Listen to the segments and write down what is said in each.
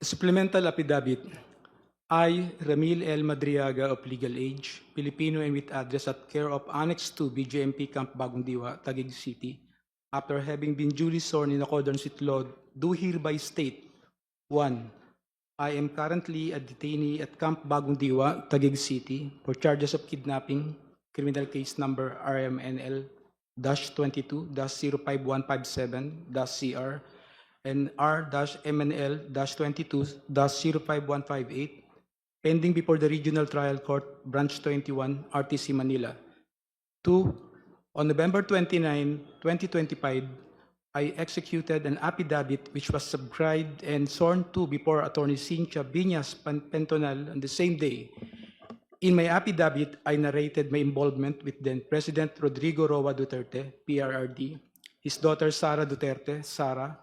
Supplemental affidavit. I, Ramil L. Madriaga of legal age, Filipino and with address at care of Annex 2, BJMP Camp Bagong Diwa, Taguig City, after having been duly sworn in accordance with law, do hereby state: 1. I am currently a detainee at Camp Bagong Diwa, Taguig City, for charges of kidnapping, criminal case number RMNL-22-05157-CR, and R-MNL-22-05158, pending before the Regional Trial Court, Branch 21, RTC Manila. 2. On November 29, 2025, I executed an affidavit which was subscribed and sworn to before Attorney Cynthia Biñas Pentonal on the same day. In my affidavit, I narrated my involvement with then President Rodrigo Roa Duterte, PRRD, his daughter Sara Duterte, Sara,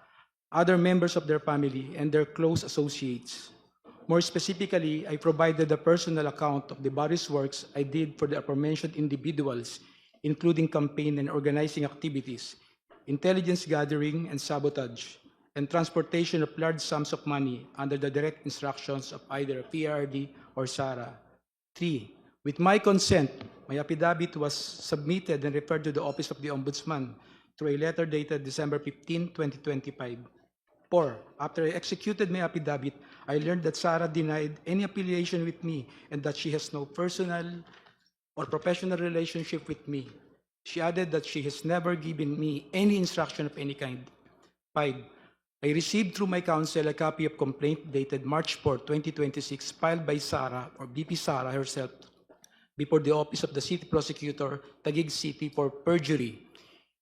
other members of their family, and their close associates. More specifically, I provided a personal account of the various works I did for the aforementioned individuals, including campaign and organizing activities, intelligence gathering and sabotage, and transportation of large sums of money under the direct instructions of either PRD or SARA. 3. With my consent, my affidavit was submitted and referred to the Office of the Ombudsman through a letter dated December 15, 2025. 4. After I executed my affidavit, I learned that Sara denied any affiliation with me and that she has no personal or professional relationship with me. She added that she has never given me any instruction of any kind. 5. I received through my counsel a copy of complaint dated March 4, 2026, filed by Sara, or BP Sara herself, before the Office of the City Prosecutor, Taguig City, for perjury.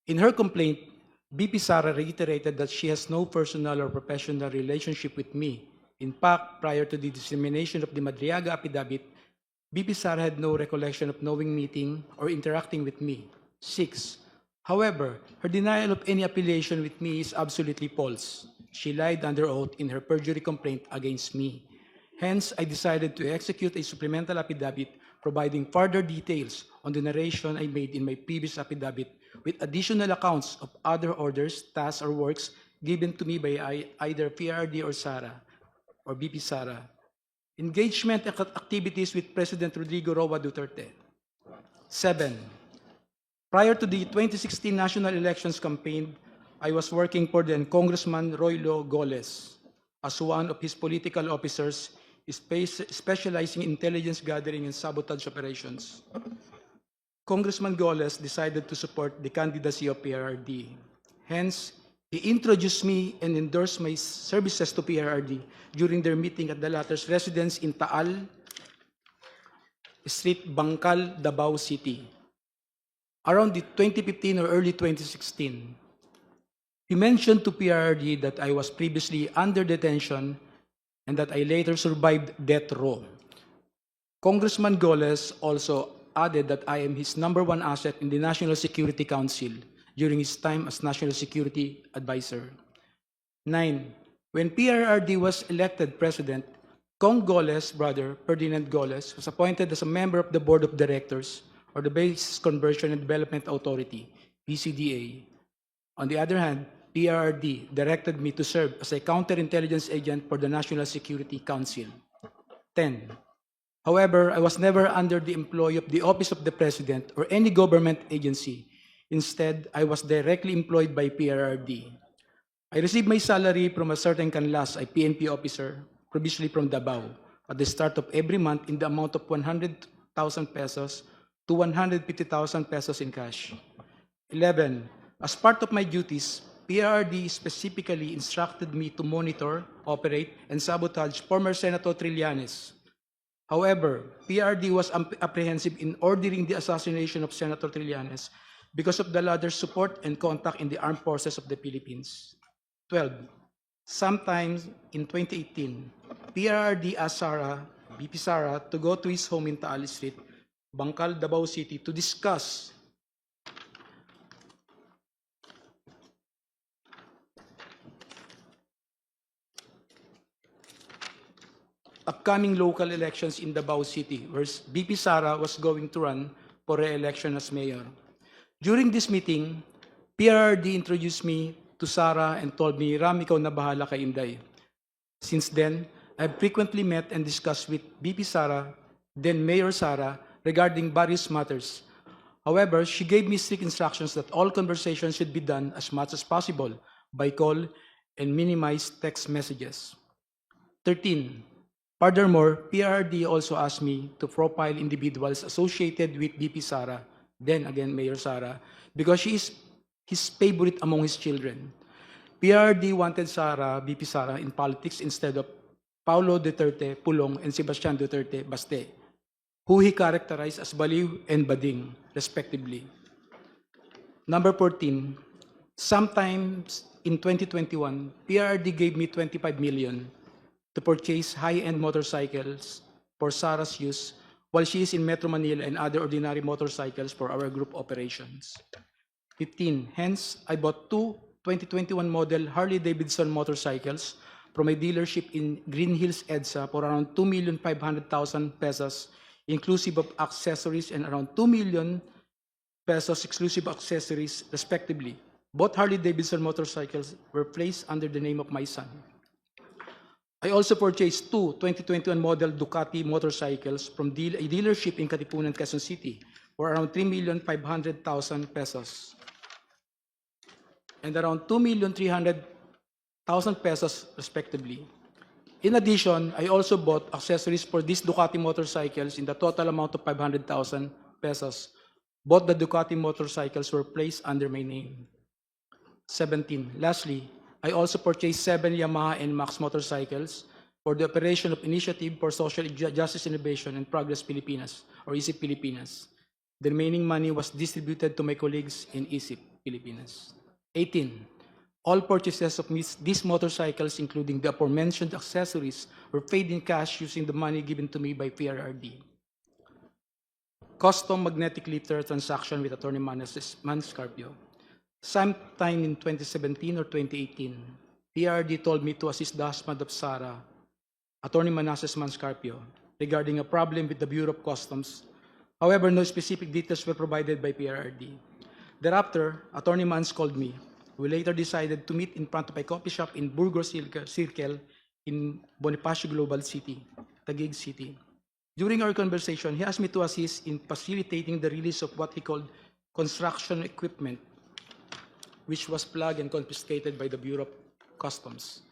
In her complaint, BP Sara reiterated that she has no personal or professional relationship with me. In fact, prior to the dissemination of the Madriaga affidavit, BP Sara had no recollection of knowing, meeting, or interacting with me. 6. However, her denial of any affiliation with me is absolutely false. She lied under oath in her perjury complaint against me. Hence, I decided to execute a supplemental affidavit providing further details on the narration I made in my previous affidavit, with additional accounts of other orders, tasks, or works given to me by either PRD or SARA, or BP SARA. Engagement activities with President Rodrigo Roa Duterte. 7. Prior to the 2016 national elections campaign, I was working for then Congressman Roylo Goles as one of his political officers, specializing in intelligence gathering and sabotage operations. Congressman Goles decided to support the candidacy of PRRD. Hence, he introduced me and endorsed my services to PRRD during their meeting at the latter's residence in Taal Street, Bangkal, Davao City, around the 2015 or early 2016. He mentioned to PRRD that I was previously under detention and that I later survived death row. Congressman Goles also added that I am his #1 asset in the National Security Council during his time as National Security Advisor. 9. When PRRD was elected president, Cong Goles' brother, Ferdinand Goles, was appointed as a member of the Board of Directors or the Basis Conversion and Development Authority, BCDA. On the other hand, PRRD directed me to serve as a counterintelligence agent for the National Security Council. 10. However, I was never under the employ of the Office of the President or any government agency. Instead, I was directly employed by PRRD. I received my salary from a certain canlas, a PNP officer, previously from Davao, at the start of every month in the amount of 100,000 pesos to 150,000 pesos in cash. 11. As part of my duties, PRRD specifically instructed me to monitor, operate, and sabotage former Senator Trillanes. However, PRRD was apprehensive in ordering the assassination of Senator Trillanes because of the latter's support and contact in the armed forces of the Philippines. 12. Sometime in 2018, PRRD asked Sara, BP Sara, to go to his home in Taal Street, Bangkal, Davao City, to discuss upcoming local elections in Davao City, where BP Sara was going to run for re-election as mayor. During this meeting, PRRD introduced me to Sara and told me, "Ram, ikaw na bahala kay Inday." Since then, I've frequently met and discussed with VP Sara, then Mayor Sara, regarding various matters. However, she gave me strict instructions that all conversations should be done as much as possible by call and minimize text messages. 13. Furthermore, PRD also asked me to profile individuals associated with VP Sara, then again Mayor Sara, because she is his favorite among his children. PRD wanted Sara, VP Sara, in politics instead of Paulo Duterte Pulong and Sebastian Duterte Baste, who he characterized as baliw and bading, respectively. Number 14, sometimes in 2021, PRD gave me 25 million to purchase high-end motorcycles for Sara's use while she is in Metro Manila and other ordinary motorcycles for our group operations. 15, hence, I bought two 2021 model Harley-Davidson motorcycles from a dealership in Green Hills, EDSA for around 2,500,000 pesos, inclusive of accessories, and around 2 million pesos exclusive accessories, respectively. Both Harley-Davidson motorcycles were placed under the name of my son. I also purchased two 2021 model Ducati motorcycles from a dealership in Katipunan, Quezon City for around 3,500,000 pesos and around 2,300,000 pesos, respectively. In addition, I also bought accessories for these Ducati motorcycles in the total amount of 500,000 pesos. Both the Ducati motorcycles were placed under my name. 17. Lastly, I also purchased 7 Yamaha NMAX motorcycles for the operation of Initiative for Social Justice Innovation and Progress Pilipinas, or ISIP Pilipinas. The remaining money was distributed to my colleagues in ISIP Pilipinas. 18. All purchases of these motorcycles, including the aforementioned accessories, were paid in cash using the money given to me by PRRD. Custom magnetic lifter transaction with Attorney Manscarpio. Sometime in 2017 or 2018, PRD told me to assist the husband of Sara, Attorney Manasseh Manscarpio, regarding a problem with the Bureau of Customs. However, no specific details were provided by PRD. Thereafter, Attorney Mans called me. We later decided to meet in front of a coffee shop in Burgos Circle in Bonifacio Global City, Taguig City. During our conversation, he asked me to assist in facilitating the release of what he called construction equipment, which was plugged and confiscated by the Bureau of Customs.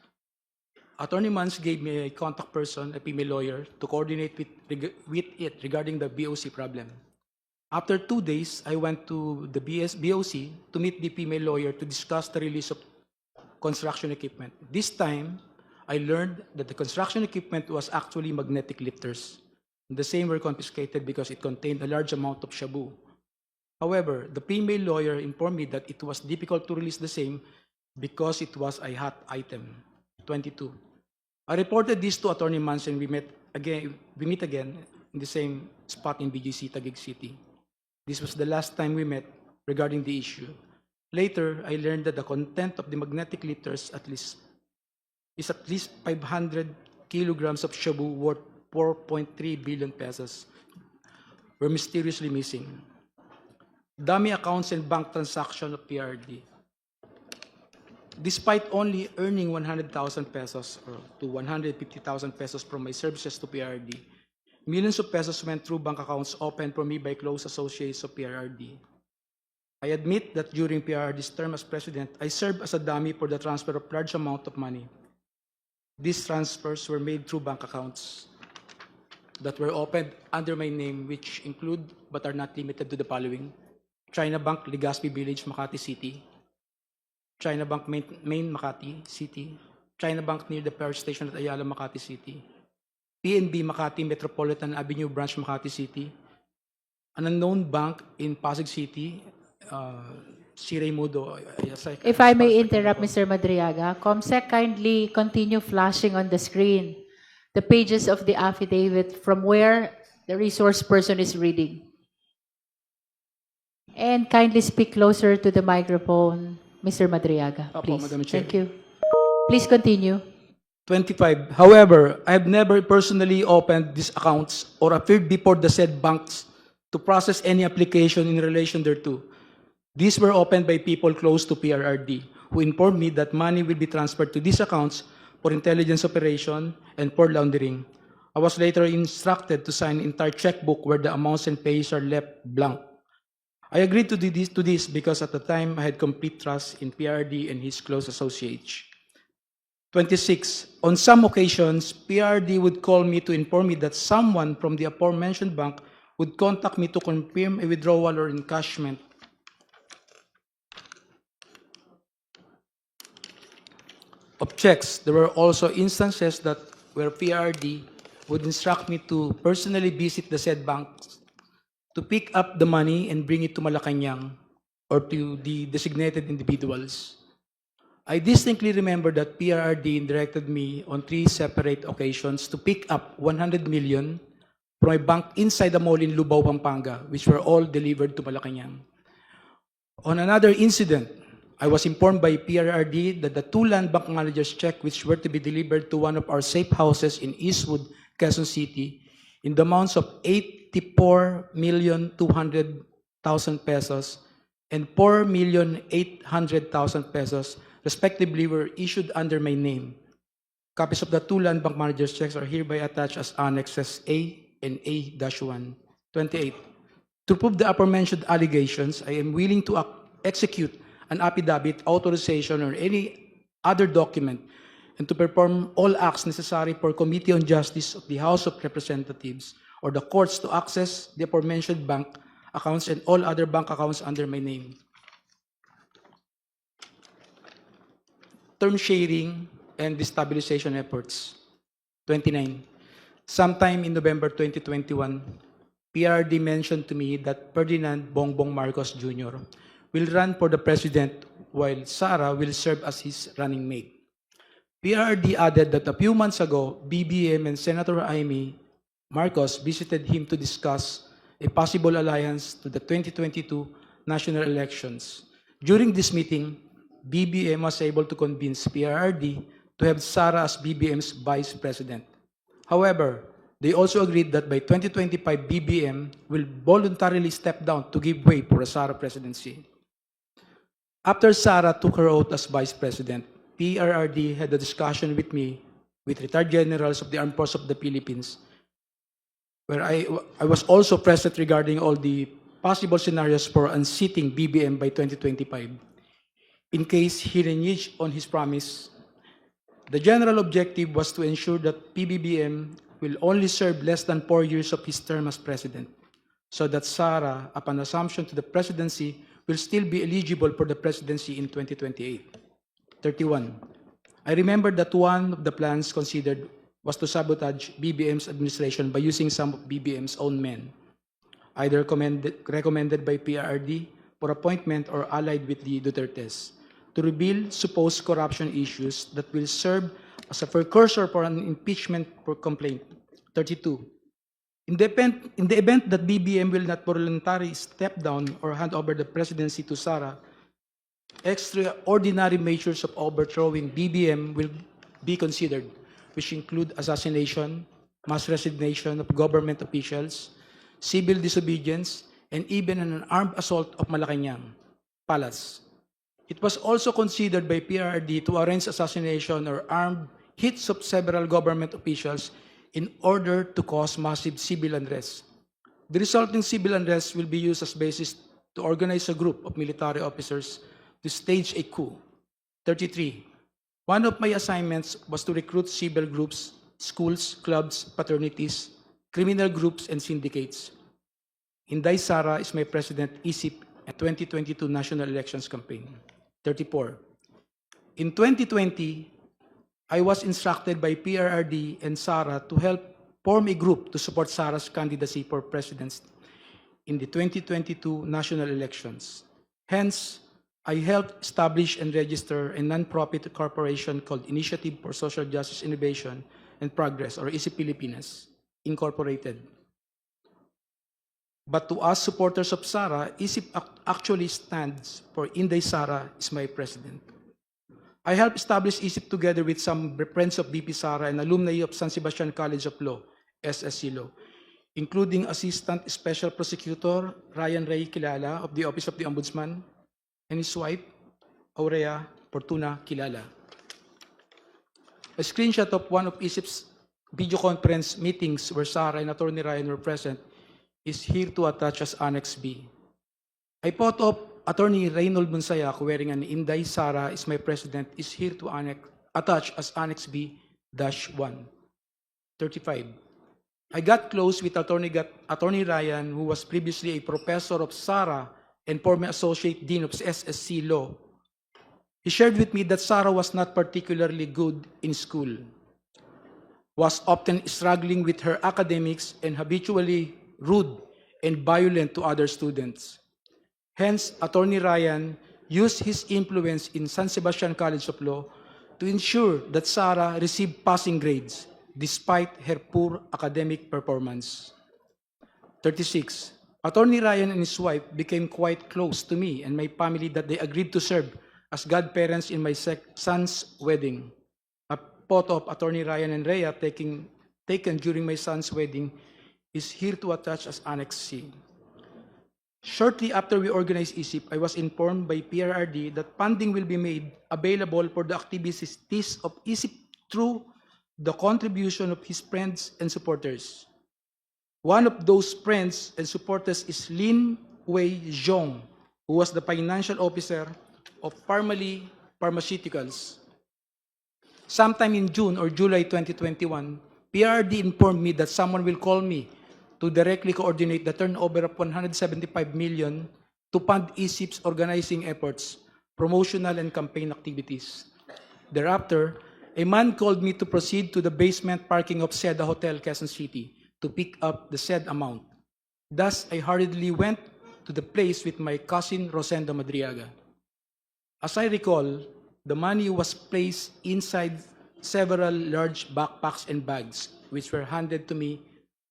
Attorney Mans gave me a contact person, a female lawyer, to coordinate with it regarding the BOC problem. After 2 days, I went to the BOC to meet the female lawyer to discuss the release of construction equipment. This time, I learned that the construction equipment was actually magnetic lifters. The same were confiscated because it contained a large amount of shabu. However, the female lawyer informed me that it was difficult to release the same because it was a hot item. 22. I reported this to Attorney Mans and we meet again in the same spot in BGC, Taguig City. This was the last time we met regarding the issue. Later, I learned that the content of the magnetic lifters is at least 500 kilograms of shabu worth 4.3 billion pesos were mysteriously missing. Dummy accounts and bank transactions of PRD. Despite only earning 100,000 pesos or to 150,000 pesos from my services to PRD, millions of pesos went through bank accounts opened for me by close associates of PRD. I admit that during PRD's term as president, I served as a dummy for the transfer of large amount of money. These transfers were made through bank accounts that were opened under my name, which include but are not limited to the following: China Bank, Legazpi Village, Makati City; China Bank, Main Makati City; China Bank near the power station at Ayala, Makati City; PNB Makati Metropolitan Avenue Branch, Makati City; an unknown bank in Pasig City, Si Raimundo. If I may interrupt, Mr. Madriaga, COMSEC, kindly continue flashing on the screen the pages of the affidavit from where the resource person is reading. And kindly speak closer to the microphone, Mr. Madriaga, Opo, please. Madam Chair. Thank you. Please continue. 25. However, I have never personally opened these accounts or appeared before the said banks to process any application in relation thereto. These were opened by people close to PRRD, who informed me that money will be transferred to these accounts for intelligence operation, and for laundering. I was later instructed to sign an entire checkbook where the amounts and pays are left blank. I agreed to do this because at the time I had complete trust in PRD and his close associates. 26. On some occasions, PRD would call me to inform me that someone from the aforementioned bank would contact me to confirm a withdrawal or encashment. Of checks, there were also instances that where PRD would instruct me to personally visit the said banks to pick up the money and bring it to Malacanang or to the designated individuals. I distinctly remember that PRD directed me on 3 separate occasions to pick up 100 million from a bank inside the mall in Lubao, Pampanga, which were all delivered to Malacanang. On another incident, I was informed by PRRD that the 2 land bank managers' check which were to be delivered to one of our safe houses in Eastwood, Quezon City, in the amounts of 84,200,000 pesos and 4,800,000 pesos, respectively, were issued under my name. Copies of the 2 land bank managers' checks are hereby attached as annexes A and A-1. 28. To prove the aforementioned allegations, I am willing to execute an affidavit, authorization, or any other document, and to perform all acts necessary for Committee on Justice of the House of Representatives or the courts to access the aforementioned bank accounts and all other bank accounts under my name. Term sharing and destabilization efforts. 29. Sometime in November 2021, PRD mentioned to me that Ferdinand Bongbong Marcos Jr. will run for the president while Sara will serve as his running mate. PRD added that a few months ago, BBM and Senator Amy Marcos visited him to discuss a possible alliance to the 2022 national elections. During this meeting, BBM was able to convince PRD to have Sara as BBM's vice president. However, they also agreed that by 2025, BBM will voluntarily step down to give way for a Sara presidency. After Sara took her oath as vice president, PRRD had a discussion with me, with retired generals of the Armed Forces of the Philippines, where I was also present regarding all the possible scenarios for unseating BBM by 2025. In case he reneged on his promise, the general objective was to ensure that PBBM will only serve less than 4 years of his term as president, so that Sara, upon assumption to the presidency, will still be eligible for the presidency in 2028. 31. I remember that one of the plans considered was to sabotage BBM's administration by using some of BBM's own men, either recommended by PRD for appointment or allied with the Dutertes, to reveal supposed corruption issues that will serve as a precursor for an impeachment complaint. 32. In the event that BBM will not voluntarily step down or hand over the presidency to Sara, extraordinary measures of overthrowing BBM will be considered, which include assassination, mass resignation of government officials, civil disobedience, and even an armed assault of Malacanang Palace. It was also considered by PRD to arrange assassination or armed hits of several government officials in order to cause massive civil unrest. The resulting civil unrest will be used as basis to organize a group of military officers to stage a coup. 33. One of my assignments was to recruit civil groups, schools, clubs, fraternities, criminal groups, and syndicates. Inday Sara is my president, ISIP, at 2022 national elections campaign. 34. In 2020, I was instructed by PRRD and Sara to help form a group to support Sara's candidacy for president in the 2022 national elections. Hence, I helped establish and register a non-profit corporation called Initiative for Social Justice Innovation and Progress, or ISIP Pilipinas, Incorporated. But to us supporters of Sara, ISIP actually stands for Inday Sara is my president. I helped establish ISIP together with some friends of BP Sara and alumni of San Sebastian College of Law, SSC Law, including Assistant Special Prosecutor Ryan Ray Kilala of the Office of the Ombudsman, and his wife, Aurea Fortuna Kilala. A screenshot of one of ISIP's video conference meetings where Sarah and Attorney Ryan were present is here to attach as Annex B. A photo of Attorney Reynold Monsayac wearing an Inday Sarah is my president is here to attach as Annex B-1. 35. I got close with Attorney Ryan, who was previously a professor of Sarah and former associate dean of SSC Law. He shared with me that Sarah was not particularly good in school, was often struggling with her academics and habitually rude and violent to other students. Hence, Attorney Ryan used his influence in San Sebastian College of Law to ensure that Sarah received passing grades despite her poor academic performance. 36. Attorney Ryan and his wife became quite close to me and my family that they agreed to serve as godparents in my son's wedding. A photo of Attorney Ryan and Rhea taken during my son's wedding is here to attach as Annex C. Shortly after we organized ISIP, I was informed by PRRD that funding will be made available for the activities of ISIP through the contribution of his friends and supporters. One of those friends and supporters is Lin Wei Zhong, who was the financial officer of Parmalee Pharmaceuticals. Sometime in June or July 2021, PRD informed me that someone will call me to directly coordinate the turnover of 175 million to fund ISIP's organizing efforts, promotional and campaign activities. Thereafter, a man called me to proceed to the basement parking of Seda Hotel, Quezon City, to pick up the said amount. Thus, I hurriedly went to the place with my cousin Rosendo Madriaga. As I recall, the money was placed inside several large backpacks and bags, which were handed to me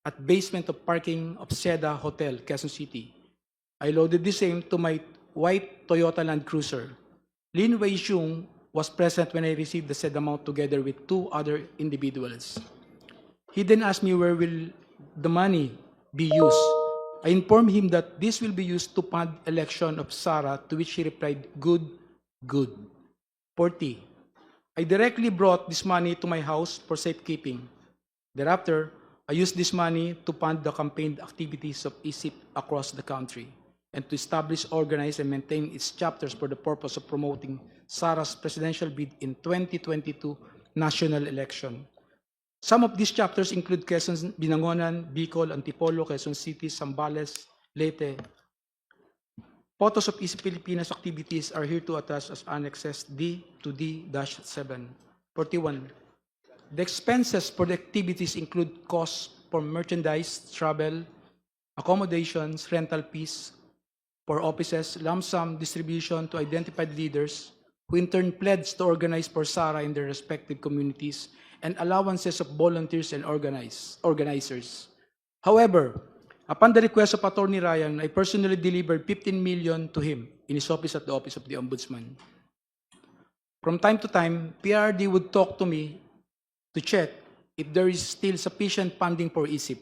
at basement of parking of Seda Hotel, Quezon City. I loaded the same to my white Toyota Land Cruiser. Lin Wei Xiong was present when I received the said amount together with two other individuals. He then asked me where will the money be used. I informed him that this will be used to fund election of Sarah, to which he replied, good, good. 40. I directly brought this money to my house for safekeeping. Thereafter, I used this money to fund the campaign activities of ISIP across the country and to establish, organize, and maintain its chapters for the purpose of promoting Sarah's presidential bid in 2022 national election. Some of these chapters include Quezon, Binangonan, Bicol, Antipolo, Quezon City, Zambales, Leyte. Photos of ISIP Filipinas activities are here to attach as annexes D to D-7. 41. The expenses for the activities include costs for merchandise, travel, accommodations, rental fees for offices, lump sum distribution to identified leaders who in turn pledged to organize for Sarah in their respective communities, and allowances of volunteers and organizers. However, upon the request of Attorney Ryan, I personally delivered 15 million to him in his office at the Office of the Ombudsman. From time to time, PRD would talk to me to check if there is still sufficient funding for ISIP.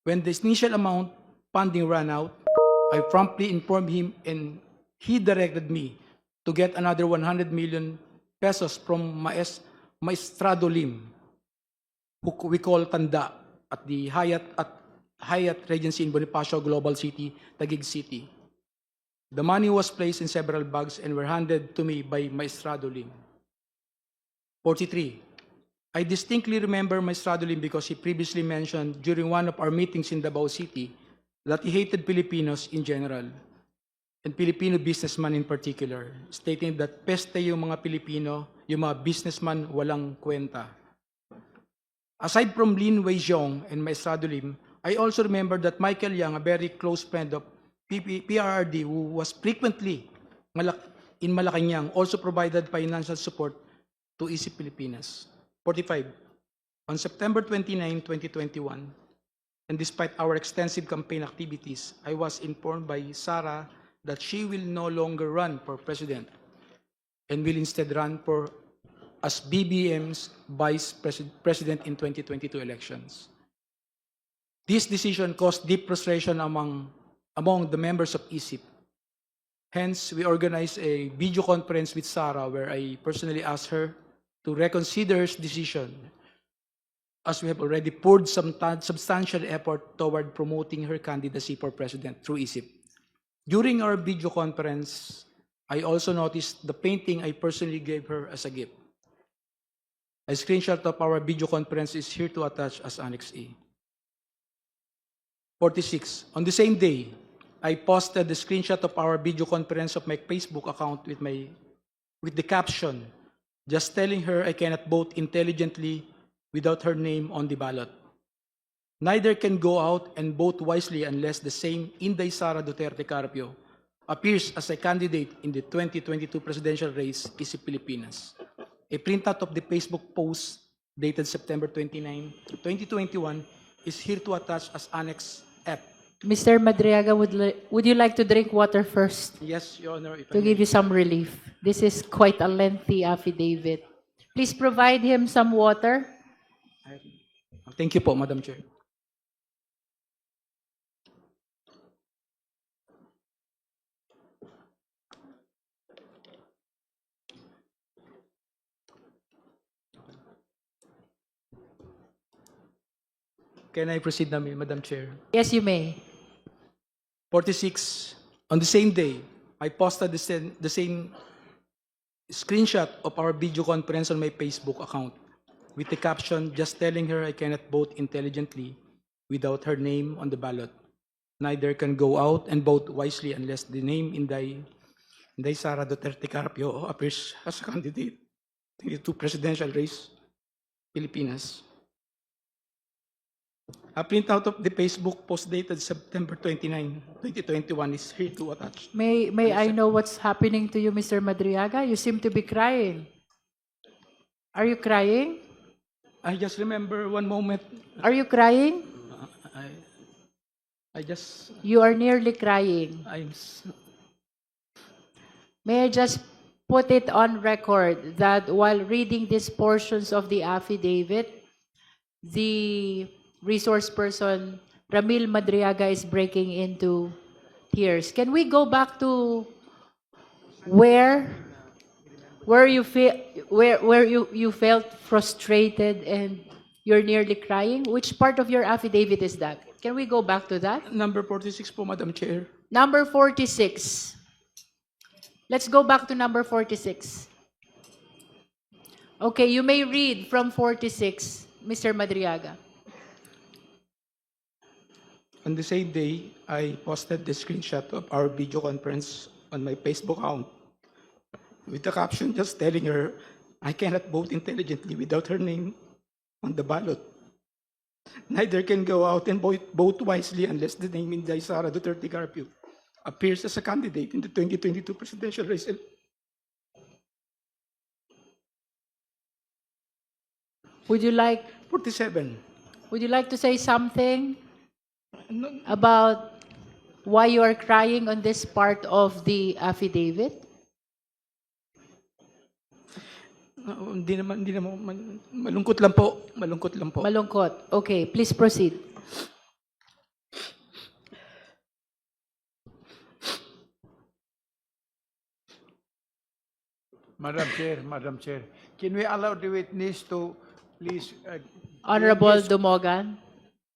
When the initial amount funding ran out, I promptly informed him and he directed me to get another 100 million pesos from Maestrado Lim, who we call Tanda, at the Hyatt Regency in Bonifacio Global City, Taguig City. The money was placed in several bags and were handed to me by Maestrado Lim. 43. I distinctly remember Maestrado Lim because he previously mentioned during one of our meetings in Davao City that he hated Filipinos in general and Filipino businessmen in particular, stating that peste yung mga Pilipino, yung mga businessman walang kwenta. Aside from Lin Wei Zhong and Maestrado Lim, I also remember that Michael Yang, a very close friend of PRRD, who was frequently in Malacanang, also provided financial support to ISIP Filipinas. 45. On September 29, 2021, and despite our extensive campaign activities, I was informed by Sarah that she will no longer run for president and will instead run for as BBM's vice president in 2022 elections. This decision caused deep frustration among the members of ISIP. Hence, we organized a video conference with Sarah where I personally asked her to reconsider his decision, as we have already poured some substantial effort toward promoting her candidacy for president through ISIP. During our video conference, I also noticed the painting I personally gave her as a gift. A screenshot of our video conference is here to attach as Annex A. 46. On the same day, I posted the screenshot of our video conference of my Facebook account with the caption, just telling her I cannot vote intelligently without her name on the ballot. Neither can go out and vote wisely unless the same Inday Sara Duterte Carpio appears as a candidate in the 2022 presidential race, Easy Pilipinas. A printout of the Facebook post dated September 29, 2021 is here to attach as Annex F. Mr. Madriaga, would you like to drink water first Yes, Your Honor. If I to may. give you some relief? This is quite a lengthy affidavit. Please provide him some water. Thank you po, Madam Chair. Can I proceed na, Madam Chair? Yes, you may. 46. On the same day, I posted the same screenshot of our video conference on my Facebook account with the caption, just telling her I cannot vote intelligently without her name on the ballot. Neither can go out and vote wisely unless the name Inday Sara Duterte Carpio appears as a candidate in the two presidential race, Pilipinas. A printout of the Facebook post dated September 29, 2021 is here to attach. May I know what's happening to you, Mr. Madriaga? You seem to be crying. Are you crying? I just remember one moment. Are you crying? I just, You are nearly crying. May I just put it on record that while reading these portions of the affidavit, the resource person, Ramil Madriaga, is breaking into tears. Can we go back to where you felt frustrated and you're nearly crying? Which part of your affidavit is that? Can we go back to that? number 46 po, Madam Chair. Number 46. Let's go back to number 46. Okay, you may read from 46, Mr. Madriaga. On the same day, I posted the screenshot of our video conference on my Facebook account with the caption just telling her I cannot vote intelligently without her name on the ballot. Neither can go out and vote wisely unless the name Inday Sara Duterte Carpio appears as a candidate in the 2022 presidential race. 47. Would you like to say something No, about why you are crying on this part of the affidavit? hindi naman, malungkot lang po. Malungkot. Okay, please proceed. Madam Chair, can we allow the witness to please? Honorable get his- Dumogan.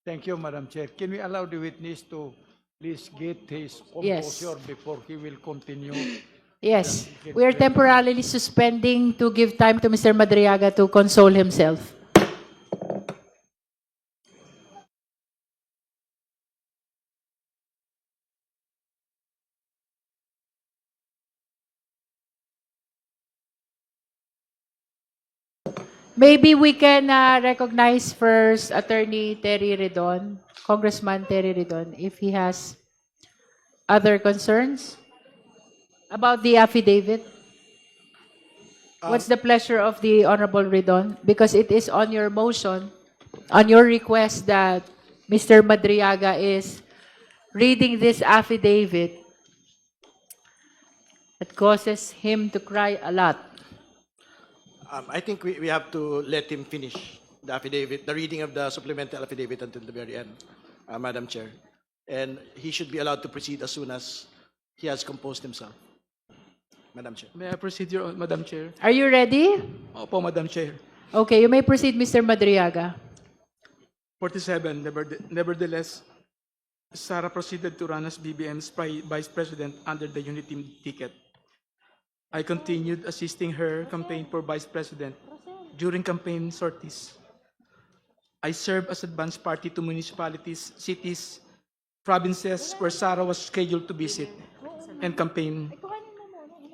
Thank you, Madam Chair. Can we allow the witness to please get his Yes. composure before he will continue? Yes, we are temporarily suspending to give time to Mr. Madriaga to console himself. Maybe we can recognize first Attorney Terry Redon, Congressman Terry Redon, if he has other concerns about the affidavit. What's the pleasure of the Honorable Redon? Because it is on your motion, on your request that Mr. Madriaga is reading this affidavit that causes him to cry a lot. I think we have to let him finish the affidavit, the reading of the supplemental affidavit until the very end, Madam Chair. And he should be allowed to proceed as soon as he has composed himself. Madam Chair. May I proceed, Madam Chair? Are you ready? Opo, Madam Chair. Okay, you may proceed, Mr. Madriaga. 47, nevertheless, Sara proceeded to run as BBM's vice president under the unity ticket. I continued assisting her campaign for vice president during campaign sorties. I served as advance party to municipalities, cities, provinces where Sara was scheduled to visit and campaign.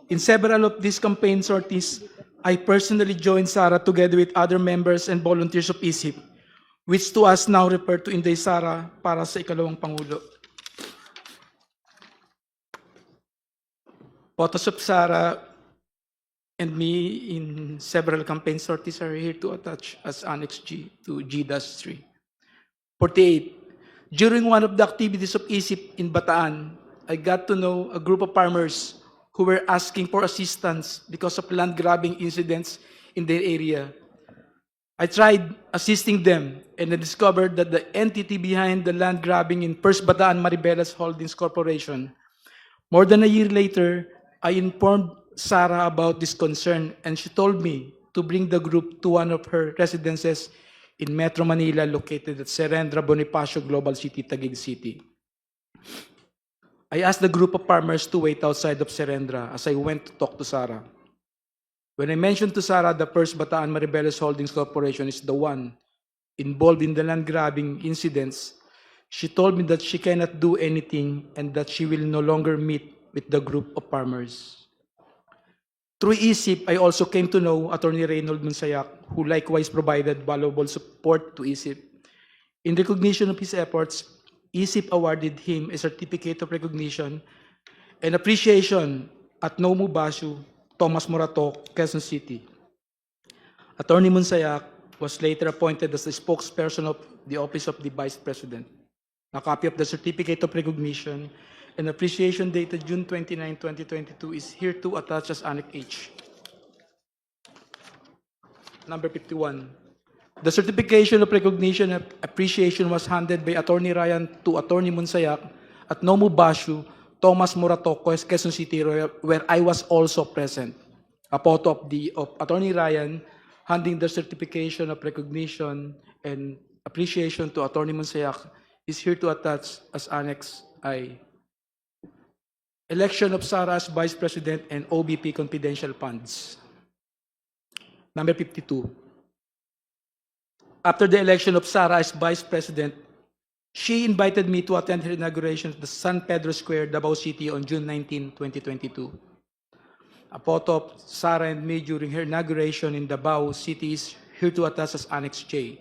In several of these campaign sorties, I personally joined Sara together with other members and volunteers of ISIP, which to us now refer to Inday Sara para sa ikalawang Pangulo. Photos of Sara and me in several campaign sorties are here to attach as Annex G to G-3. 48. During one of the activities of ISIP in Bataan, I got to know a group of farmers who were asking for assistance because of land grabbing incidents in their area. I tried assisting them and I discovered that the entity behind the land grabbing in First Bataan Maribeles Holdings Corporation. More than a year later, I informed Sara about this concern and she told me to bring the group to one of her residences in Metro Manila located at Serendra Bonifacio Global City, Taguig City. I asked the group of farmers to wait outside of Serendra as I went to talk to Sara. When I mentioned to Sara the First Bataan Maribeles Holdings Corporation is the one involved in the land grabbing incidents, she told me that she cannot do anything and that she will no longer meet with the group of farmers. Through ISIP, I also came to know Attorney Reynold Monsayak, who likewise provided valuable support to ISIP. In recognition of his efforts, ISIP awarded him a certificate of recognition and appreciation at Nomu Bashu, Thomas Morato, Quezon City. Attorney Monsayak was later appointed as the spokesperson of the Office of the Vice President. A copy of the certificate of recognition and appreciation dated June 29, 2022 is here to attach as Annex H. Number 51. The certification of recognition and appreciation was handed by Attorney Ryan to Attorney Monsayak at Nomu Bashu, Thomas Morato, Quezon City, where I was also present. A photo of Attorney Ryan handing the certification of recognition and appreciation to Attorney Monsayak is here to attach as Annex I. Election of Sara as Vice President and OBP confidential funds. Number 52. After the election of Sara as Vice President, she invited me to attend her inauguration at the San Pedro Square, Davao City on June 19, 2022. A photo of Sara and me during her inauguration in Davao City is here to attach as Annex J.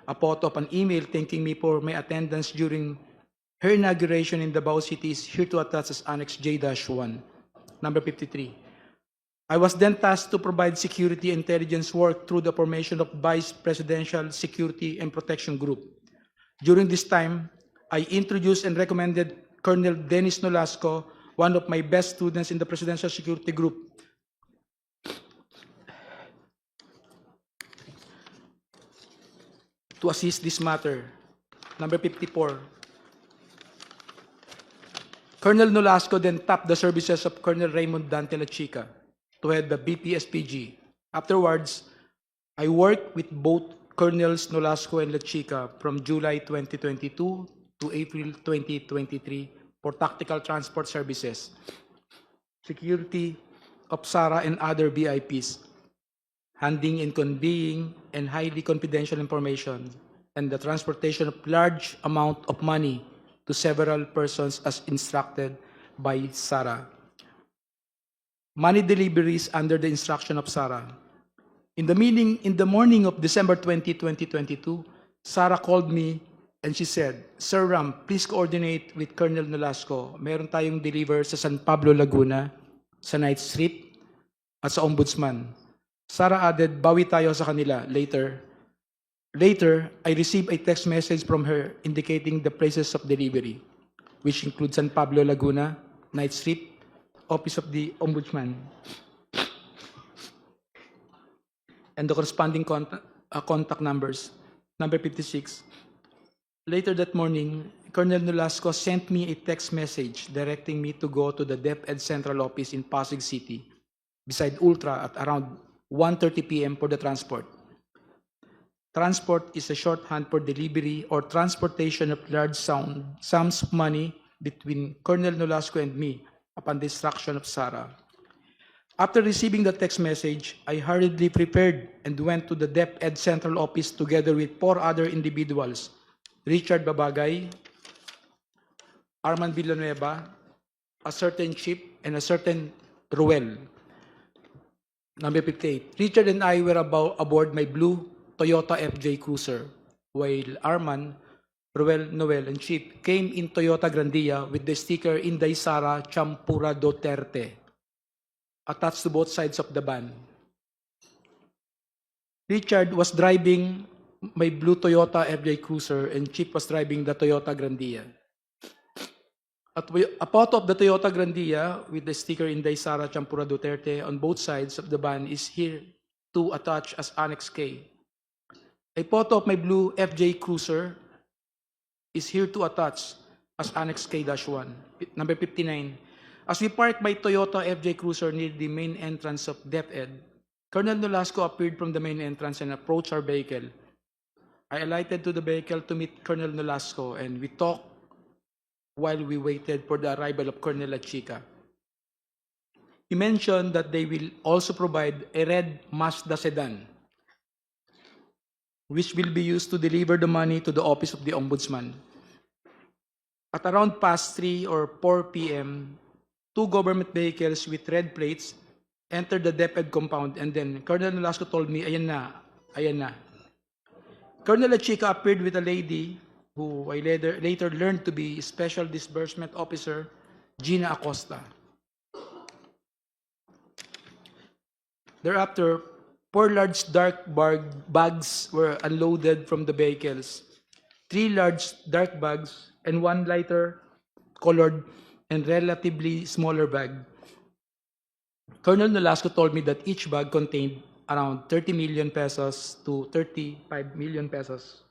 A photo of an email thanking me for my attendance during her inauguration in Davao City is here to attach as Annex J-1. Number 53. I was then tasked to provide security intelligence work through the formation of Vice Presidential Security and Protection Group. During this time, I introduced and recommended Colonel Dennis Nolasco, one of my best students in the Presidential Security Group, to assist this matter. Number 54. Colonel Nolasco then tapped the services of Colonel Raymond Dante La Chica to head the BPSPG. Afterwards, I worked with both Colonels Nolasco and La Chica from July 2022 to April 2023 for tactical transport services, security of Sara and other VIPs, handing and conveying and highly confidential information, and the transportation of large amount of money to several persons as instructed by Sara. Money deliveries under the instruction of Sara. In the morning of December 20, 2022, Sara called me and she said, "Sir Ram, please coordinate with Colonel Nolasco. Meron tayong deliver sa San Pablo, Laguna, sa Night Street, at sa Ombudsman." Sara added, "Bawi tayo sa kanila later." Later, I received a text message from her indicating the places of delivery, which include San Pablo, Laguna, Night Street, Office of the Ombudsman, and the corresponding contact numbers. Number 56. Later that morning, Colonel Nolasco sent me a text message directing me to go to the DepEd Central Office in Pasig City, beside Ultra at around 1:30 p.m. for the transport. Transport is a shorthand for delivery or transportation of large sums of money between Colonel Nolasco and me upon the instruction of Sarah. After receiving the text message, I hurriedly prepared and went to the DepEd Central Office together with 4 other individuals, Richard Babagay, Arman Villanueva, a certain Chip, and a certain Ruel. Number 58. Richard and I were aboard my blue Toyota FJ Cruiser, while Arman, Ruel, Noel, and Chip came in Toyota Grandia with the sticker Inday Sara Champura Duterte attached to both sides of the van. Richard was driving my blue Toyota FJ Cruiser and Chip was driving the Toyota Grandia. A photo of the Toyota Grandia with the sticker Inday Sara Champura Duterte on both sides of the van is here to attach as Annex K. A photo of my blue FJ Cruiser is here to attach as Annex K-1. Number 59. As we parked my Toyota FJ Cruiser near the main entrance of DepEd, Colonel Nolasco appeared from the main entrance and approached our vehicle. I alighted to the vehicle to meet Colonel Nolasco and we talked while we waited for the arrival of Colonel Achica. He mentioned that they will also provide a red Mazda sedan, which will be used to deliver the money to the office of the Ombudsman. At around past 3 or 4 p.m., 2 government vehicles with red plates entered the DepEd compound and then Colonel Nolasco told me, ayan na, ayan na. Colonel Achica appeared with a lady who I later learned to be Special Disbursement Officer Gina Acosta. Thereafter, 4 large dark bags were unloaded from the vehicles. 3 large dark bags and 1 lighter colored and relatively smaller bag. Colonel Nolasco told me that each bag contained around 30 million pesos to 35 million pesos.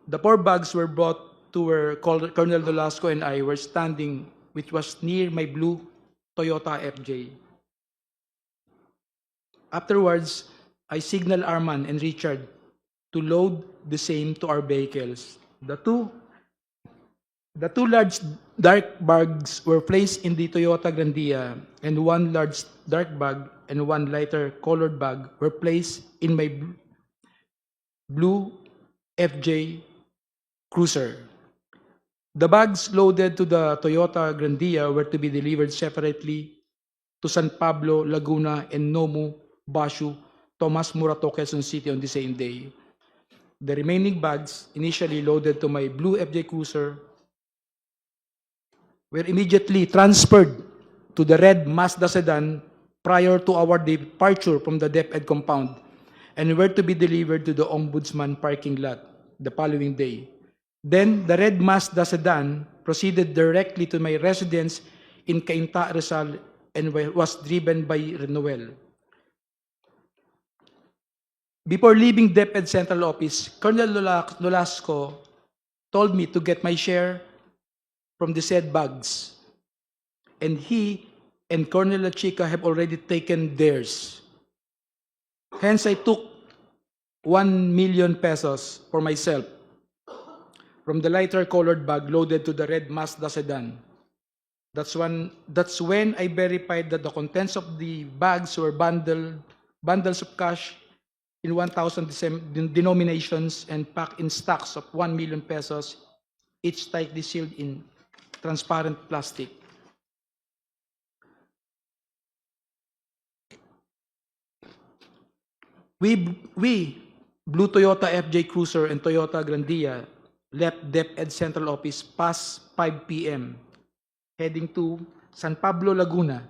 The 4 bags were brought to where Colonel Nolasco and I were standing, which was near my blue Toyota FJ. Afterwards, I signaled Arman and Richard to load the same to our vehicles. The two large dark bags were placed in the Toyota Grandia, and 1 large dark bag and 1 lighter colored bag were placed in my blue FJ Cruiser. The bags loaded to the Toyota Grandia were to be delivered separately to San Pablo, Laguna, and Nomu, Bashu, Tomas Morato, Quezon City on the same day. The remaining bags, initially loaded to my blue FJ Cruiser, were immediately transferred to the red Mazda sedan prior to our departure from the DepEd compound and were to be delivered to the Ombudsman parking lot the following day. Then, the red Mazda sedan proceeded directly to my residence in Cainta, Rizal, and was driven by Noel. Before leaving DepEd Central Office, Colonel Nolasco told me to get my share from the said bags, and he and Colonel Achica have already taken theirs. Hence, I took 1 million pesos for myself from the lighter colored bag loaded to the red Mazda sedan. That's when I verified that the contents of the bags were bundles of cash in 1,000 denominations and packed in stacks of 1 million pesos, each tightly sealed in transparent plastic. We, Blue Toyota FJ Cruiser and Toyota Grandia, left DepEd Central Office past 5 p.m., heading to San Pablo, Laguna.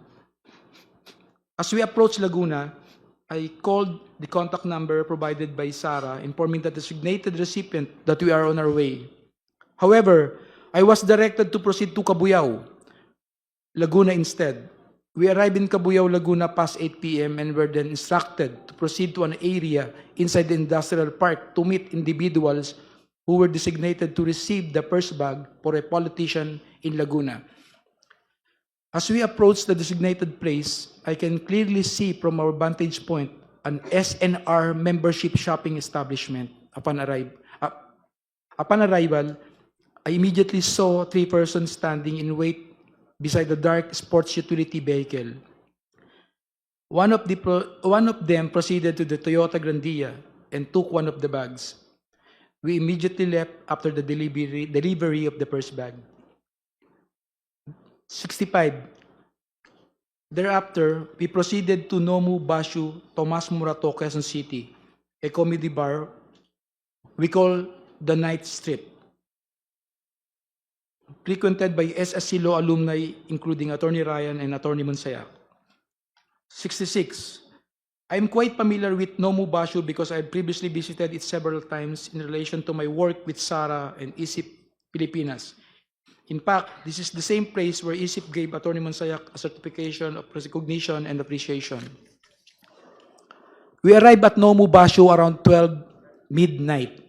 As we approached Laguna, I called the contact number provided by Sarah, informing the designated recipient that we are on our way. However, I was directed to proceed to Cabuyao, Laguna instead. We arrived in Cabuyao, Laguna past 8 p.m. and were then instructed to proceed to an area inside the industrial park to meet individuals who were designated to receive the purse bag for a politician in Laguna. As we approach the designated place, I can clearly see from our vantage point an SNR membership shopping establishment. Upon arrival, I immediately saw 3 persons standing in wait beside the dark sports utility vehicle. One of them proceeded to the Toyota Grandia and took one of the bags. We immediately left after the delivery of the purse bag. 65. Thereafter, we proceeded to Nomu Bashu, Tomas Morato, Quezon City, a comedy bar we call the Night Strip, frequented by SSC Law alumni including Attorney Ryan and Attorney Monsayak. 66. I am quite familiar with Nomu Bashu because I had previously visited it several times in relation to my work with SARA and ISIP Pilipinas. In fact, this is the same place where ISIP gave Attorney Monsayak a certification of recognition and appreciation. We arrived at Nomu Bashu around 12 midnight.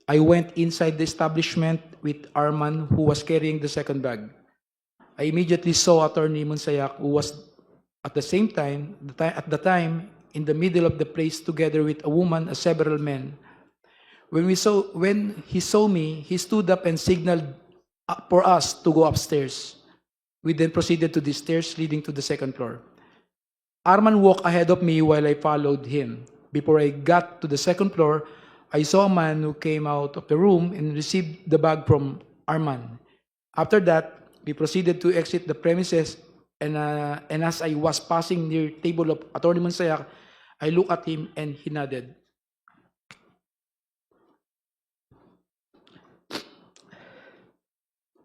I went inside the establishment with Arman, who was carrying the second bag. I immediately saw Attorney Monsayak, who was at the same time, in the middle of the place together with a woman and several men. When he saw me, he stood up and signaled for us to go upstairs. We then proceeded to the stairs leading to the second floor. Arman walked ahead of me while I followed him. Before I got to the second floor, I saw a man who came out of the room and received the bag from Arman. After that, we proceeded to exit the premises, and as I was passing near the table of Attorney Monsayak, I looked at him and he nodded.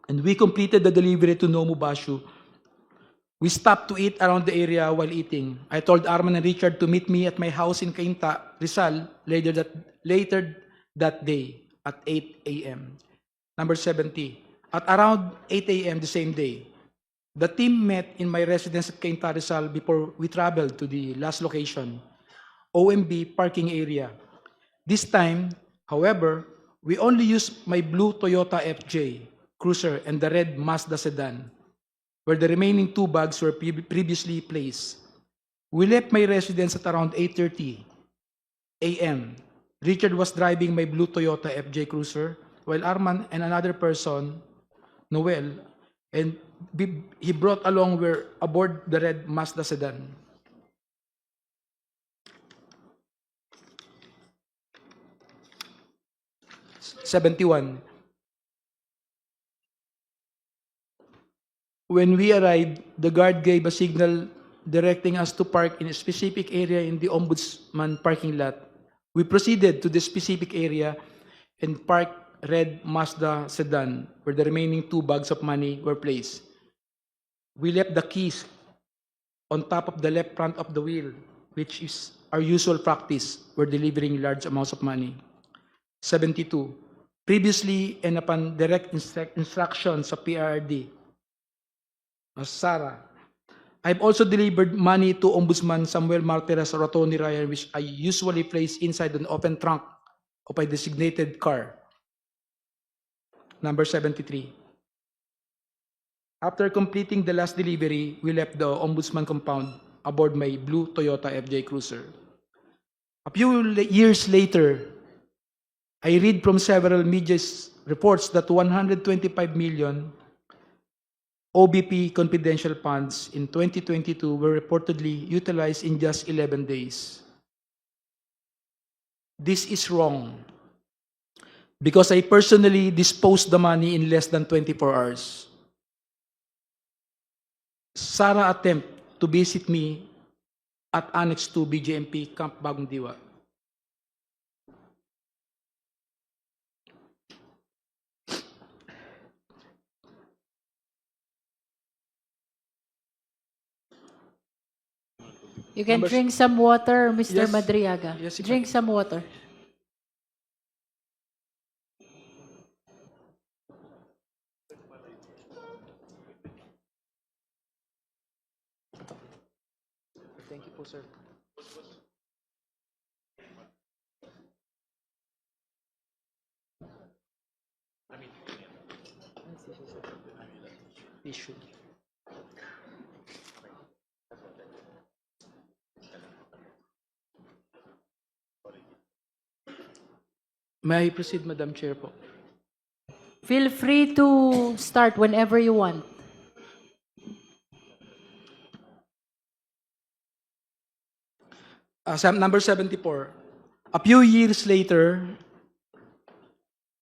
And we completed the delivery to Nomu Bashu. We stopped to eat around the area while eating. I told Arman and Richard to meet me at my house in Cainta, Rizal, later that day at 8 a.m. Number 70. At around 8 a.m. the same day, the team met in my residence at Cainta, Rizal before we traveled to the last location, OMB parking area. This time, however, we only used my blue Toyota FJ Cruiser and the red Mazda sedan, where the remaining 2 bags were previously placed. We left my residence at around 8:30 a.m. Richard was driving my blue Toyota FJ Cruiser, while Arman and another person, Noel, and he brought along were aboard the red Mazda sedan. '71. When we arrived, the guard gave a signal directing us to park in a specific area in the Ombudsman parking lot. We proceeded to the specific area and parked red Mazda sedan, where the remaining 2 bags of money were placed. We left the keys on top of the left front of the wheel, which is our usual practice when delivering large amounts of money. 72. Previously and upon direct instructions of PRD, Sara, I've also delivered money to Ombudsman Samuel Martires or Attorney Ryan, which I usually place inside an open trunk of a designated car. Number 73. After completing the last delivery, we left the Ombudsman compound aboard my blue Toyota FJ Cruiser. A few years later, I read from several media reports that 125 million OBP confidential funds in 2022 were reportedly utilized in just 11 days. This is wrong because I personally disposed the money in less than 24 hours. Sara attempt to visit me at Annex 2 BJMP Camp Bagong Diwa. You can Number- drink some water, Mr. Yes. Madriaga. Yes, Drink some water. Thank you po, sir. issue. May I proceed, Madam Chair po? Feel free to start whenever you want. Number 74. A few years later,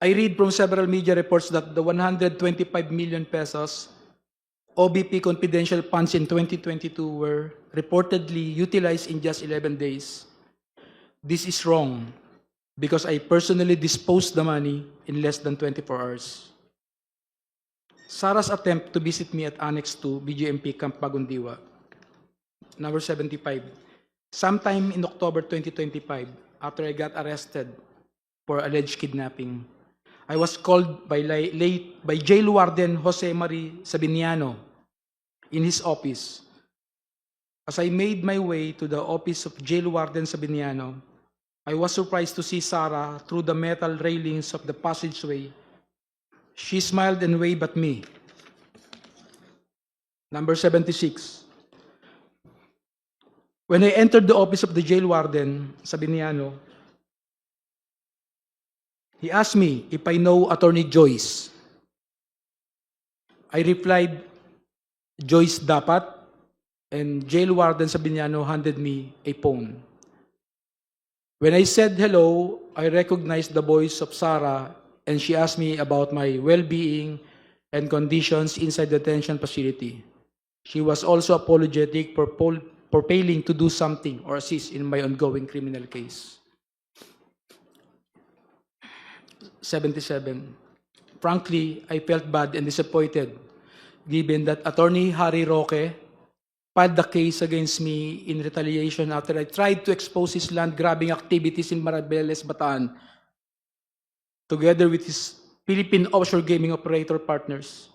I read from several media reports that the 125 million pesos OBP confidential funds in 2022 were reportedly utilized in just 11 days. This is wrong because I personally disposed the money in less than 24 hours. Sarah's attempt to visit me at Annex 2, BGMP Camp Pagundiwa. Number 75. Sometime in October 2025, after I got arrested for alleged kidnapping, I was called by Jail Warden Jose Marie Sabiniano in his office. As I made my way to the office of Jail Warden Sabiniano, I was surprised to see Sarah through the metal railings of the passageway. She smiled and waved at me. Number 76. When I entered the office of the jail warden, Sabiniano, he asked me if I know Attorney Joyce. I replied, Joyce dapat, and jail warden Sabiniano handed me a phone. When I said hello, I recognized the voice of Sarah, and she asked me about my well-being and conditions inside the detention facility. She was also apologetic for failing to do something or assist in my ongoing criminal case. 77. Frankly, I felt bad and disappointed given that Attorney Harry Roque filed the case against me in retaliation after I tried to expose his land-grabbing activities in Maribeles, Bataan, together with his Philippine offshore gaming operator partners.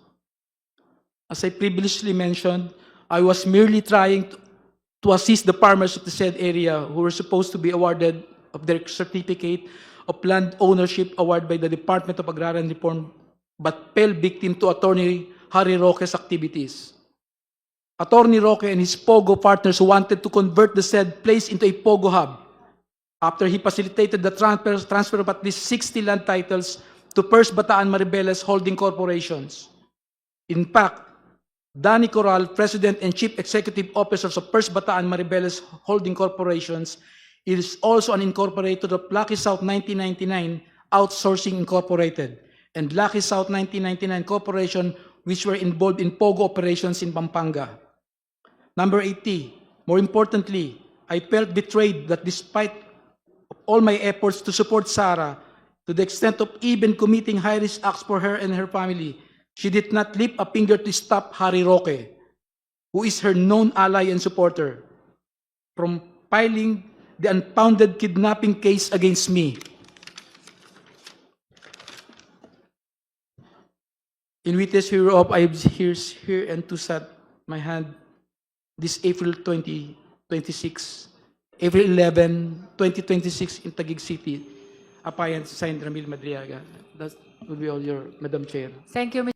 As I previously mentioned, I was merely trying to assist the farmers of the said area who were supposed to be awarded of their certificate of land ownership award by the Department of Agrarian Reform, but fell victim to Attorney Harry Roque's activities. Attorney Roque and his POGO partners wanted to convert the said place into a POGO hub after he facilitated the transfer of at least 60 land titles to First Bataan Maribeles holding corporations. In fact, Danny Corral, President and Chief Executive Officers of First Bataan Maribeles Holding Corporations, is also an incorporator of Lucky South 1999 Outsourcing Incorporated and Lucky South 1999 Corporation, which were involved in POGO operations in Pampanga. Number 80, more importantly, I felt betrayed that despite all my efforts to support Sarah, to the extent of even committing high-risk acts for her and her family, she did not lift a finger to stop Harry Roque, who is her known ally and supporter, from filing the unfounded kidnapping case against me. In witness hereof, I have here and to set my hand this April 2026, April 11, 2026 in Taguig City, Apayat, signed Ramil Madriaga. That will be all your, Madam Chair. Thank you,